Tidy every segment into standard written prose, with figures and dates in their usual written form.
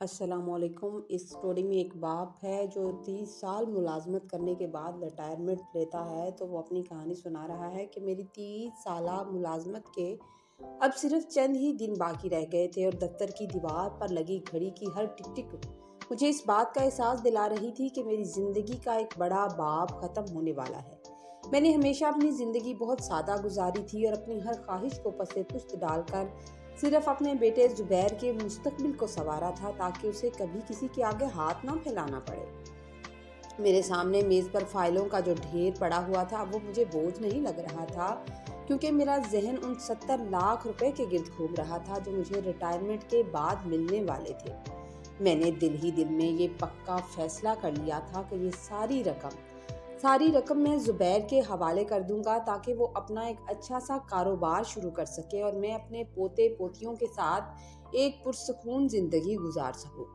السلام علیکم۔ اس اسٹوری میں ایک باپ ہے جو 30 سال ملازمت کرنے کے بعد ریٹائرمنٹ لیتا ہے، تو وہ اپنی کہانی سنا رہا ہے کہ میری 30 سالہ ملازمت کے اب صرف چند ہی دن باقی رہ گئے تھے، اور دفتر کی دیوار پر لگی گھڑی کی ہر ٹک ٹک مجھے اس بات کا احساس دلا رہی تھی کہ میری زندگی کا ایک بڑا باب ختم ہونے والا ہے۔ میں نے ہمیشہ اپنی زندگی بہت سادہ گزاری تھی اور اپنی ہر خواہش کو پس پشت ڈال کر صرف اپنے بیٹے زبیر کے مستقبل کو سنوارا تھا، تاکہ اسے کبھی کسی کے آگے ہاتھ نہ پھیلانا پڑے۔ میرے سامنے میز پر فائلوں کا جو ڈھیر پڑا ہوا تھا وہ مجھے بوجھ نہیں لگ رہا تھا، کیونکہ میرا ذہن ان 70 لاکھ روپے کے گرد گھوم رہا تھا جو مجھے ریٹائرمنٹ کے بعد ملنے والے تھے۔ میں نے دل ہی دل میں یہ پکا فیصلہ کر لیا تھا کہ یہ ساری رقم میں زبیر کے حوالے کر دوں گا، تاکہ وہ اپنا ایک اچھا سا کاروبار شروع کر سکے اور میں اپنے پوتے پوتیوں کے ساتھ ایک پرسکون زندگی گزار سکوں۔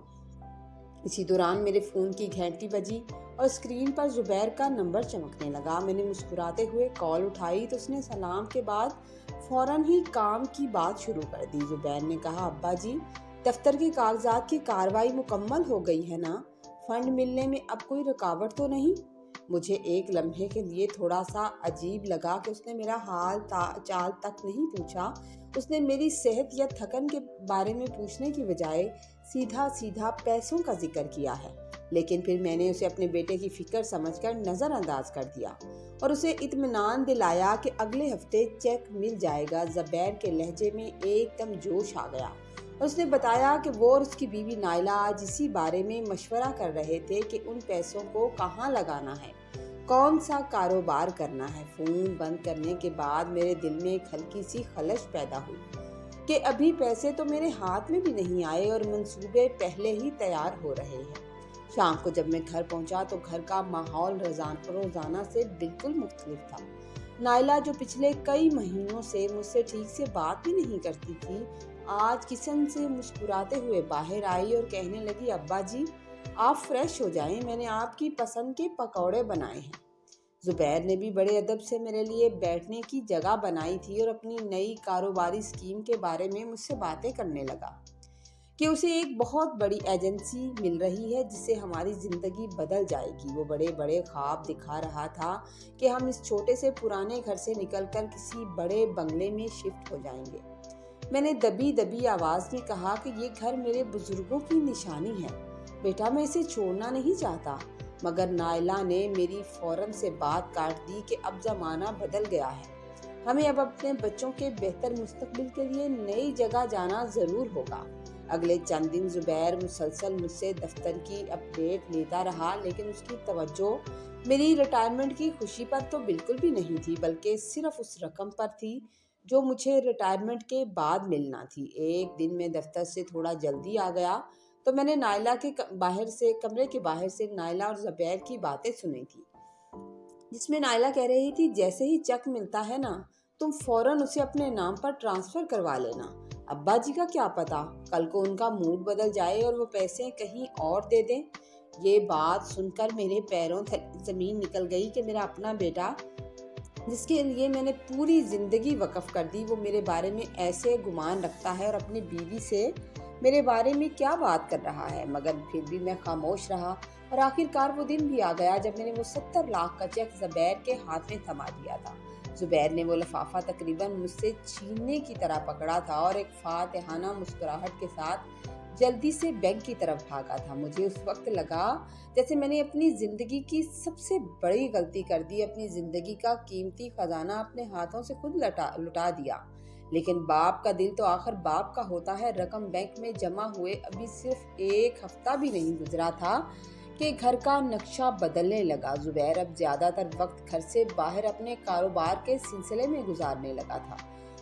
اسی دوران میرے فون کی گھنٹی بجی اور اسکرین پر زبیر کا نمبر چمکنے لگا۔ میں نے مسکراتے ہوئے کال اٹھائی تو اس نے سلام کے بعد فوراً ہی کام کی بات شروع کر دی۔ زبیر نے کہا، ابا جی، دفتر کے کاغذات کی کارروائی مکمل ہو گئی ہے نا؟ فنڈ ملنے میں اب کوئی رکاوٹ تو نہیں؟ مجھے ایک لمحے کے لیے تھوڑا سا عجیب لگا کہ اس نے میرا حال چال تک نہیں پوچھا۔ اس نے میری صحت یا تھکن کے بارے میں پوچھنے کی بجائے سیدھا پیسوں کا ذکر کیا ہے، لیکن پھر میں نے اسے اپنے بیٹے کی فکر سمجھ کر نظر انداز کر دیا اور اسے اطمینان دلایا کہ اگلے ہفتے چیک مل جائے گا۔ زبیر کے لہجے میں ایک دم جوش آ گیا اور اس نے بتایا کہ وہ اور اس کی بیوی نائلہ آج اسی بارے میں مشورہ کر رہے تھے کہ ان پیسوں کو کہاں لگانا ہے، کون سا کاروبار کرنا ہے۔ فون بند کرنے کے بعد میرے دل میں ایک ہلکی سی خلش پیدا ہوئی کہ ابھی پیسے تو میرے ہاتھ میں بھی نہیں آئے اور منصوبے پہلے ہی تیار ہو رہے ہیں۔ شام کو جب میں گھر پہنچا تو گھر کا ماحول روزانہ سے بالکل مختلف تھا۔ نائلہ، جو پچھلے کئی مہینوں سے مجھ سے ٹھیک سے بات بھی نہیں کرتی تھی، آج کچن سے مسکراتے ہوئے باہر آئی اور کہنے لگی، ابا جی، آپ فریش ہو جائیں، میں نے آپ کی پسند کے پکوڑے بنائے ہیں۔ زبیر نے بھی بڑے ادب سے میرے لیے بیٹھنے کی جگہ بنائی تھی اور اپنی نئی کاروباری اسکیم کے بارے میں مجھ سے باتیں کرنے لگا کہ اسے ایک بہت بڑی ایجنسی مل رہی ہے جس سے ہماری زندگی بدل جائے گی۔ وہ بڑے بڑے خواب دکھا رہا تھا کہ ہم اس چھوٹے سے پرانے گھر سے نکل کر کسی بڑے بنگلے میں شفٹ ہو جائیں گے۔ میں نے دبی آواز میں کہا کہ یہ گھر میرے بزرگوں کی نشانی ہے بیٹا، میں اسے چھوڑنا نہیں چاہتا، مگر نائلہ نے میری فوراً سے بات کاٹ دی کہ اب زمانہ بدل گیا ہے، ہمیں اب اپنے بچوں کے بہتر مستقبل کے لیے نئی جگہ جانا ضرور ہوگا۔ اگلے چند دن زبیر مسلسل مجھ سے دفتر کی اپڈیٹ لیتا رہا، لیکن اس کی توجہ میری ریٹائرمنٹ کی خوشی پر تو بالکل بھی نہیں تھی، بلکہ صرف اس رقم پر تھی جو مجھے ریٹائرمنٹ کے بعد ملنا تھی۔ ایک دن میں دفتر سے تھوڑا جلدی آ گیا تو میں نے نائلہ کے کمرے کے باہر سے نائلہ اور زبیر کی باتیں سنی تھی، جس میں نائلہ کہہ رہی تھی، جیسے ہی چیک ملتا ہے نا، تم فوراً اسے اپنے نام پر ٹرانسفر کروا لینا۔ ابا جی کا کیا پتا، کل کو ان کا موڈ بدل جائے اور وہ پیسے کہیں اور دے دیں۔ یہ بات سن کر میرے پیروں تلے زمین نکل گئی کہ میرا اپنا بیٹا، جس کے لیے میں نے پوری زندگی وقف کر دی، وہ میرے بارے میں ایسے گمان رکھتا ہے اور اپنی بیوی سے میرے بارے میں کیا بات کر رہا ہے۔ مگر پھر بھی میں خاموش رہا اور آخرکار وہ دن بھی آ گیا جب میں نے وہ 70 لاکھ کا چیک زبیر کے ہاتھ میں تھما دیا تھا۔ زبیر نے وہ لفافہ تقریباً مجھ سے چھیننے کی طرح پکڑا تھا اور ایک فاتحانہ مسکراہٹ کے ساتھ جلدی سے بینک کی طرف بھاگا تھا۔ مجھے اس وقت لگا جیسے میں نے اپنی زندگی کی سب سے بڑی غلطی کر دی، اپنی زندگی کا قیمتی خزانہ اپنے ہاتھوں سے خود لٹا دیا۔ لیکن باپ کا دل تو آخر باپ کا ہوتا ہے۔ رقم بینک میں جمع ہوئے ابھی صرف ایک ہفتہ بھی نہیں گزرا تھا کہ گھر کا نقشہ بدلنے لگا۔ زبیر اب زیادہ تر وقت گھر سے باہر اپنے کاروبار کے سلسلے میں گزارنے لگا تھا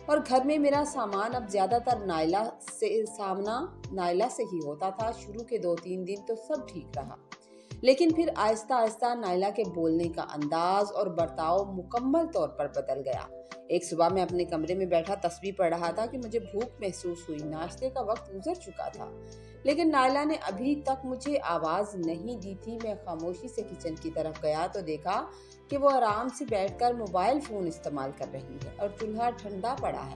اور گھر میں میرا سامان اب زیادہ تر نائلہ سے ہی ہوتا تھا۔ شروع کے 2-3 دن تو سب ٹھیک رہا، لیکن پھر آہستہ آہستہ نائلہ کے بولنے کا انداز اور برتاؤ مکمل طور پر بدل گیا۔ ایک صبح میں اپنے کمرے میں بیٹھا تسبیح پڑھ رہا تھا کہ مجھے بھوک محسوس ہوئی۔ ناشتے کا وقت گزر چکا تھا، لیکن نائلہ نے ابھی تک مجھے آواز نہیں دی تھی۔ میں خاموشی سے کچن کی طرف گیا تو دیکھا کہ وہ آرام سے بیٹھ کر موبائل فون استعمال کر رہی ہے اور چولہا ٹھنڈا پڑا ہے۔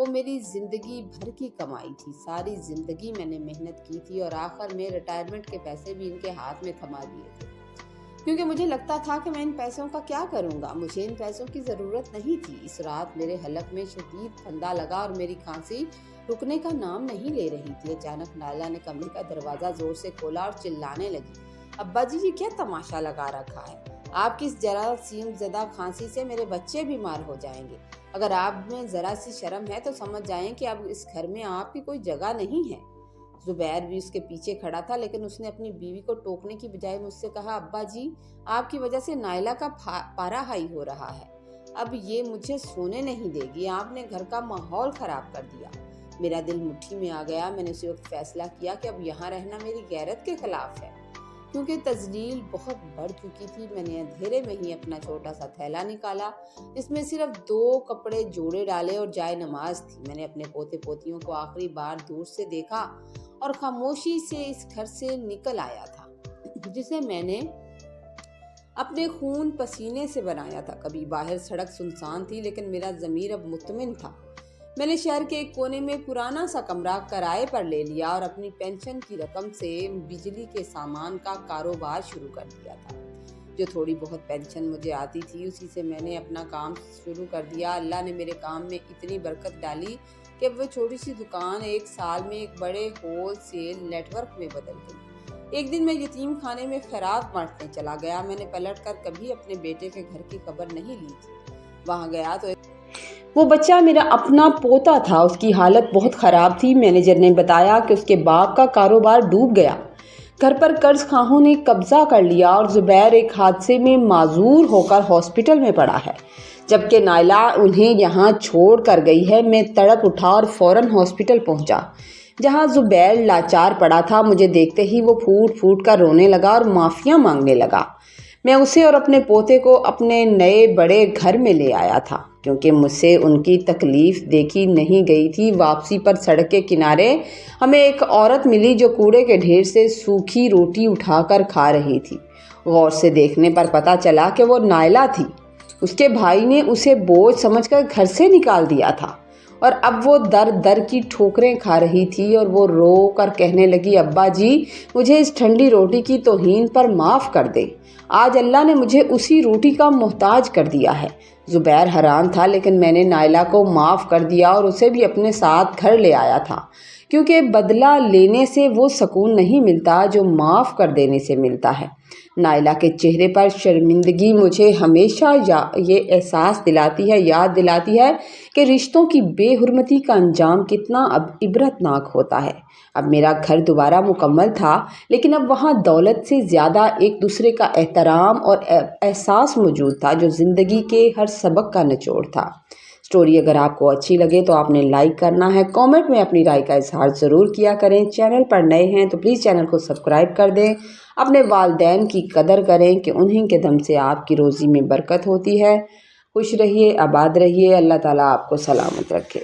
وہ میری زندگی بھر کی کمائی تھی، ساری زندگی میں نے محنت کی تھی اور آخر میں ریٹائرمنٹ کے پیسے بھی ان کے ہاتھ میں تھما دیے تھے، کیونکہ مجھے لگتا تھا کہ میں ان پیسوں کا کیا کروں گا، مجھے ان پیسوں کی ضرورت نہیں تھی۔ اس رات میرے حلق میں شدید پھندا لگا اور میری کھانسی رکنے کا نام نہیں لے رہی تھی۔ اچانک نائلہ نے کمرے کا دروازہ زور سے کھولا اور چلانے لگی، ابا جی یہ کیا تماشا لگا رکھا ہے؟ آپ کی اس جراثیم زدہ کھانسی سے میرے بچے بیمار ہو جائیں گے۔ اگر آپ میں ذرا سی شرم ہے تو سمجھ جائیں کہ اب اس گھر میں آپ کی کوئی جگہ نہیں ہے۔ زبیر بھی اس کے پیچھے کھڑا تھا، لیکن اس نے اپنی بیوی کو ٹوکنے کی بجائے مجھ سے کہا، ابا جی آپ کی وجہ سے نائلہ کا پارا ہائی ہو رہا ہے، اب یہ مجھے سونے نہیں دے گی، آپ نے گھر کا ماحول خراب کر دیا۔ میرا دل مٹھی میں آ گیا۔ میں نے اسی وقت فیصلہ کیا کہ اب یہاں رہنا میری غیرت کے خلاف ہے، کیونکہ تذلیل بہت بڑھ چکی تھی۔ میں نے اندھیرے میں ہی اپنا چھوٹا سا تھیلا نکالا، جس میں صرف 2 کپڑے جوڑے ڈالے اور جائے نماز تھی۔ میں نے اپنے پوتے پوتیوں کو آخری بار دور سے دیکھا اور خاموشی سے اس گھر سے نکل آیا تھا جسے میں نے اپنے خون پسینے سے بنایا تھا۔ کبھی باہر سڑک سنسان تھی، لیکن میرا ضمیر اب مطمئن تھا۔ میں نے شہر کے ایک کونے میں پرانا سا کمرہ کرائے پر لے لیا اور اپنی پینشن کی رقم سے بجلی کے سامان کا کاروبار شروع کر دیا تھا۔ جو تھوڑی بہت پینشن مجھے آتی تھی اسی سے میں نے اپنا کام شروع کر دیا۔ اللہ نے میرے کام میں اتنی برکت ڈالی کہ وہ چھوٹی سی دکان 1 سال میں ایک بڑے ہول سیل نیٹ ورک میں بدل گئی۔ ایک دن میں یتیم خانے میں خیرات بانٹنے چلا گیا۔ میں نے پلٹ کر کبھی اپنے بیٹے کے گھر کی خبر نہیں لی تھی۔ وہاں گیا تو وہ بچہ میرا اپنا پوتا تھا، اس کی حالت بہت خراب تھی۔ مینیجر نے بتایا کہ اس کے باپ کا کاروبار ڈوب گیا، گھر پر قرض خواہوں نے قبضہ کر لیا اور زبیر ایک حادثے میں معذور ہو کر ہاسپٹل میں پڑا ہے، جبکہ نائلہ انہیں یہاں چھوڑ کر گئی ہے۔ میں تڑپ اٹھا اور فوراً ہاسپٹل پہنچا، جہاں زبیر لاچار پڑا تھا۔ مجھے دیکھتے ہی وہ پھوٹ پھوٹ کر رونے لگا اور معافیاں مانگنے لگا۔ میں اسے اور اپنے پوتے کو اپنے نئے بڑے گھر میں لے آیا تھا، کیونکہ مجھ سے ان کی تکلیف دیکھی نہیں گئی تھی۔ واپسی پر سڑک کے کنارے ہمیں ایک عورت ملی جو کوڑے کے ڈھیر سے سوکھی روٹی اٹھا کر کھا رہی تھی۔ غور سے دیکھنے پر پتہ چلا کہ وہ نائلہ تھی۔ اس کے بھائی نے اسے بوجھ سمجھ کر گھر سے نکال دیا تھا اور اب وہ در در کی ٹھوکریں کھا رہی تھی اور وہ رو کر کہنے لگی، ابا جی مجھے اس ٹھنڈی روٹی کی توہین پر معاف کر دیں، آج اللہ نے مجھے اسی روٹی کا محتاج کر دیا ہے۔ زبیر حیران تھا، لیکن میں نے نائلہ کو معاف کر دیا اور اسے بھی اپنے ساتھ گھر لے آیا تھا، کیونکہ بدلہ لینے سے وہ سکون نہیں ملتا جو معاف کر دینے سے ملتا ہے۔ نائلہ کے چہرے پر شرمندگی مجھے ہمیشہ یہ احساس یاد دلاتی ہے کہ رشتوں کی بے حرمتی کا انجام کتنا اب عبرتناک ہوتا ہے۔ اب میرا گھر دوبارہ مکمل تھا، لیکن اب وہاں دولت سے زیادہ ایک دوسرے کا احترام اور احساس موجود تھا، جو زندگی کے ہر سبق کا نچوڑ تھا۔ سٹوری اگر آپ کو اچھی لگے تو آپ نے لائک کرنا ہے، کامنٹ میں اپنی رائے کا اظہار ضرور کیا کریں۔ چینل پر نئے ہیں تو پلیز چینل کو سبسکرائب کر دیں۔ اپنے والدین کی قدر کریں کہ انہیں کے دم سے آپ کی روزی میں برکت ہوتی ہے۔ خوش رہیے، آباد رہیے، اللہ تعالیٰ آپ کو سلامت رکھے۔